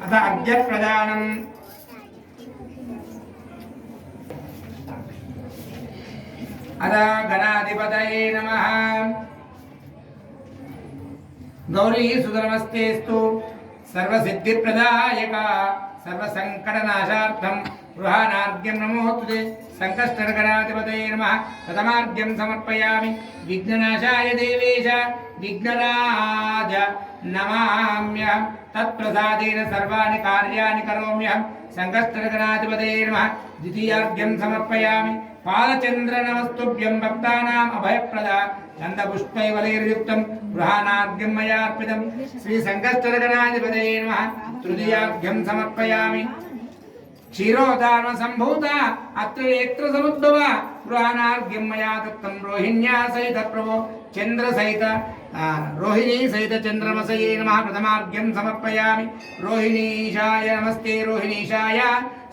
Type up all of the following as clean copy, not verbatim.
अथ अर्घ्य प्रदानम् अथ गणाधिपतये नमः। गौरी सुधर्मस्तेस्तु सर्वसिद्धिप्रदायका सर्वसङ्कटनाशार्थं गृहाणार्घ्यं नमोस्तुते। संकष्टगणाधिपतये नमः। प्रथमार्घ्यं समर्पयामि विघ्ननाशाय देवेश विघ्नराज नमाम्यहं। तत्प्रसादेन सर्वाणि कार्याणि करोम्यहं। संकष्टगणाधिपतये नमः। द्वितीयार्घ्यं समर्पयामि पालचंद्र नमस्तुभ्यं भक्तानाम् अभयप्रदा गन्धपुष्पैर्वलैर्युक्तं गृहाणार्घ्यं मया अर्पितं। श्री संकष्टगणाधिपतये नमः। तृतीयार्घ्यं समर्पयामि क्षीरोदान संभूत अत्र नेत्र समुद्भव गृहाणार्घ्यं मया दत्तं। रोहिण्या सहित प्रभो चंद्र सहित रोहिणी सहित चंद्रमसये नमः। प्रथमार्घ्यं समर्पयामि रोहिणीशाय नमस्ते रोहिणीशाय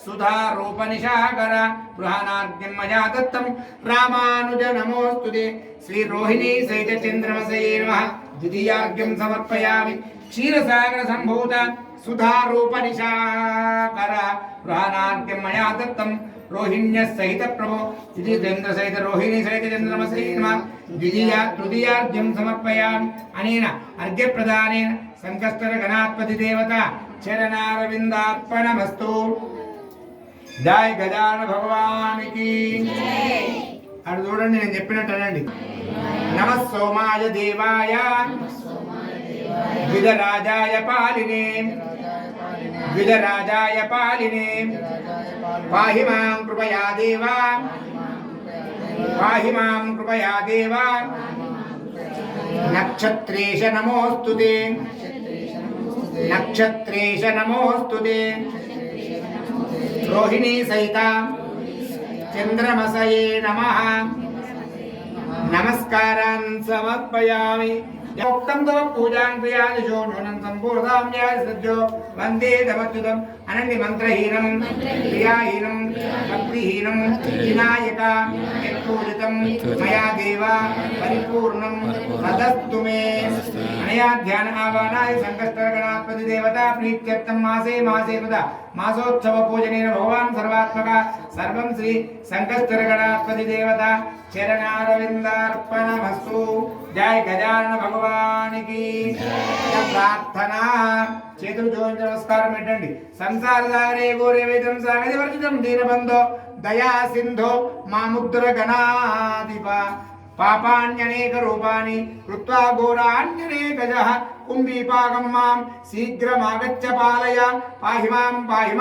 सुधारूपनिशाकर गृहाणार्घ्यं मया दत्तं। रामानुज नमोस्तुते। श्री रोहिणी सहित चंद्रमसये नमः। द्वितीयार्घ्यं समर्पयामि क्षीरसागर संभूत सुधारूपनिशाकर गृहाणार्घ्यं मया दत्तं। रोहिण्य सहित प्रभो इति चंद्र सहित रोहिणी सहित चंद्रमसये नमः। तृतीयार्घ्यं समर्पयामि। अनेन अर्घ्यप्रदानेन संकष्टगणाधिपति देवता चरणारविन्दार्पणमस्तु। जय गजानन भगवान की అటు చూడండి నేను చెప్పినట్టు అనండి। నమః సోమాయ దేవాయ ద్విజరాజాయ పాలినే ద్విజరాజాయ పాలినే పాహి మాం కృపయా దేవా పాహి మాం కృపయా దేవా నక్షత్రేష నమోస్తుతే నక్షత్రేష నమోస్తుతే रोहिणी सहित चंद्रमसये नमः। नमस्कारान् समर्पयामि। योक्तं तव पूजां क्रियादिशो नूनं सम्पूर्णां सज्जो वन्दे तमच्युतम् अनन्य मंत्रहीनं क्रियाहीनं भक्तिहीनं विनायका यत्पूजितं मया देवा परिपूर्णं तदस्तु मे। अनया ध्यान आवाहनाय संकष्टगणाधिपति देवता प्रीत्यर्थं मासे मासे कृता मासोत्सव पूजनेन भगवान् सर्वात्मक सर्वं श्री संकष्टगणाधिपति देवता चरणारविन्दार्पणमस्तु। जय गजानन भगवान की प्रार्थना। చేతులు జోడించి నమస్కారం పెట్టండి। సంసార సాగరే గోరే వేదం సాగరి వర్జితం దీనబంధో దయా సింధో మాముద్ర గణాధిప పాపాన్యనేక రూపాని కృత్వా ఘోరాన్యనేకజః కుంభీపాకం మాం శీఘ్రమాగచ్చ పాలయ పాహి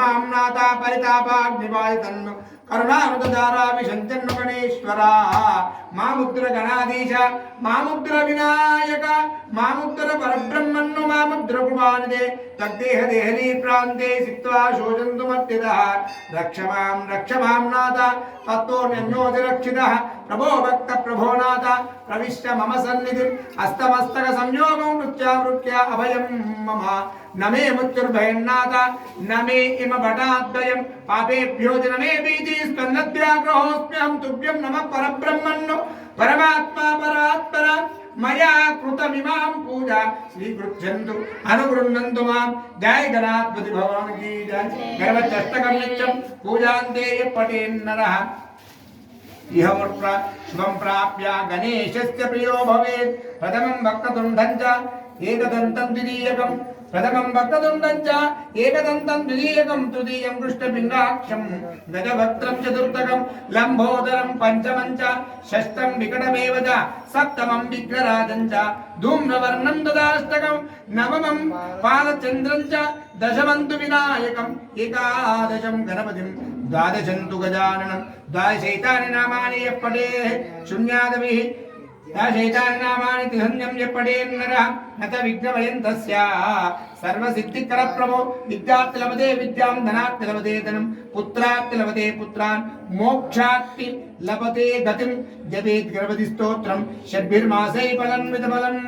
మాం నాథ పరితాపాగ్నిపాలితన్ను కరుణామృతధారాభిషంచన్ను గణేశ్వరా మాముద్ర గణాధీశ మాముద్ర వినాయక మాముద్ర పరబ్రహ్మన్ను మాముద్ర కృపానిదే తద్దేహ దేహనీ ప్రాంతే సిత్వా శోచంతు మర్తిదః రక్ష మాం నాథ తత్తోన్యన్యోతి రక్షితః ప్రభో భక్త ప్రభో నాథ ప్రవిశ్య మమ సన్నిధిం హస్తమస్తక సంయోగం వృత్యా అభయం మమ నమే మృత్యుర్భయన్నాథ నమే ఇమ భటాద్వయం పాపేభ్యో నమే భీతి స్కందద్వ్యాగ్రహోస్మ్యహం తుభ్యం నమః పరబ్రహ్మణ్ణు పరమాత్మా పరాత్పర మయా కృతమిమాం పూజా స్వీకృత్యంతు అనుగృహ్ణంతు మాం। జయ గణాధిపతి భగవాన్ కీ జయ। గణపత్యష్టకం నిత్యం పూజాంతే పఠేన్నరః ఇహముట్ర శుభం ప్రాప్య గణేశస్య ప్రియో భవేత్। ప్రథమం వక్రతుండం చ ఏకదంతం ద్వితీయకం प्रथमं भक्तदुण्डं च एकदन्तं द्वितीयकं तृतीयं कृष्णपिङ्गाक्षं गजवक्त्रं चतुर्थकं लम्बोदरं पञ्चमं च षष्ठं विकटमेव च सप्तमं विघ्नराजं च धूम्रवर्णं तदाष्टकं नवमं पालचन्द्रं च दशमं तु विनायकं एकादशं गणपतिं द्वादशं तु गजाननं द्वादशैतानि नामानि यः पठेत् शून्यादभिः शैतानि नामानि तिहन्यं यः पठेत् नरः न च विघ्नभयं तस्य सर्वसिद्धिकर प्रभो। विद्यात् लभते विद्यां धनात् लभते धनं पुत्रात् लभते पुत्रान् मोक्षात् लभते गतिं जपेत् गणपति स्तोत्रं षड्भिर्मासैः फलं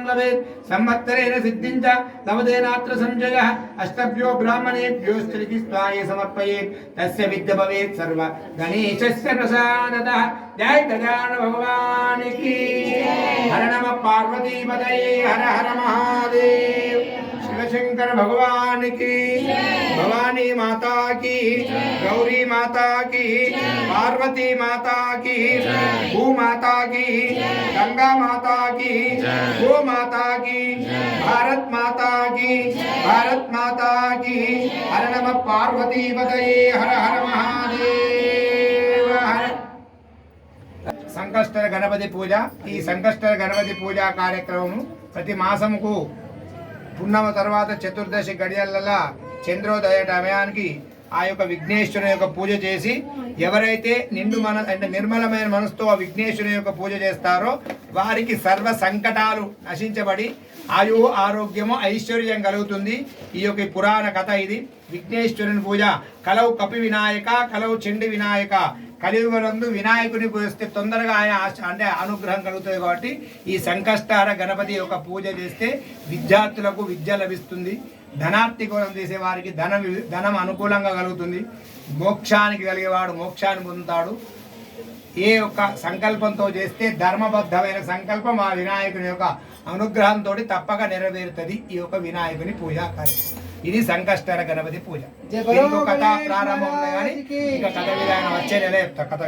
लभेत् संवत्सरेण सिद्धिं च लभते नात्र संशयः। अष्टभ्यो ब्राह्मणेभ्योश्च लिखित्वाय समर्पयेत् तस्य विद्या भवेत् सर्व गणेशस्य प्रसादतः। जय गजानन भगवान की। हर नमः पार्वती पतये हर हर महादेव। शिवशंकर भगवान की, भवानी माता की, गौरी माता की, पार्वती माता की, भू माता की, गंगा माता की, गो माता की, भारत माता की, भारत माता की। हर नमः पार्वती पतये, हर हर महादेव हर। సంకష్టర గణపతి పూజ ఈ సంకష్టర గణపతి పూజా కార్యక్రమం ప్రతి మాసముకు పున్నమ తర్వాత చతుర్దశి గడియల చంద్రోదయ సమయానికి ఆ యొక్క విఘ్నేశ్వరుని యొక్క పూజ చేసి ఎవరైతే నిండు అంటే నిర్మలమైన మనసుతో ఆ విఘ్నేశ్వరుని యొక్క పూజ చేస్తారో వారికి సర్వ సంకటాలు నశించబడి ఆయు ఆరోగ్యము ఐశ్వర్యం కలుగుతుంది. ఈ యొక్క పురాణ కథ ఇది. విఘ్నేశ్వరుని పూజ కలవు కపి వినాయక, కలవు చెండి వినాయక. కలియుగనందు వినాయకుని పూజిస్తే తొందరగా ఆయన అంటే అనుగ్రహం కలుగుతుంది. కాబట్టి ఈ సంకష్టహార గణపతి యొక్క పూజ చేస్తే విద్యార్థులకు విద్య లభిస్తుంది. ధనార్థి కోసం చేసే వారికి ధనం అనుకూలంగా కలుగుతుంది. మోక్షానికి కలిగేవాడు మోక్షాన్ని పొందుతాడు. ఏ యొక్క సంకల్పంతో చేస్తే ధర్మబద్ధమైన సంకల్పం ఆ వినాయకుని యొక్క అనుగ్రహంతో తప్పక నెరవేరుతుంది ఈ యొక్క వినాయకుని పూజా కార్యక్రమం. ఇది సంకష్టహర గణపతి పూజ. దీనికి కథ ప్రారంభం ఉంది కానీ ఇక కథ విధానం వచ్చే నెల చెప్తా. కథ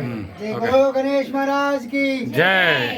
గణేష్ మహారాజ్ కి జై.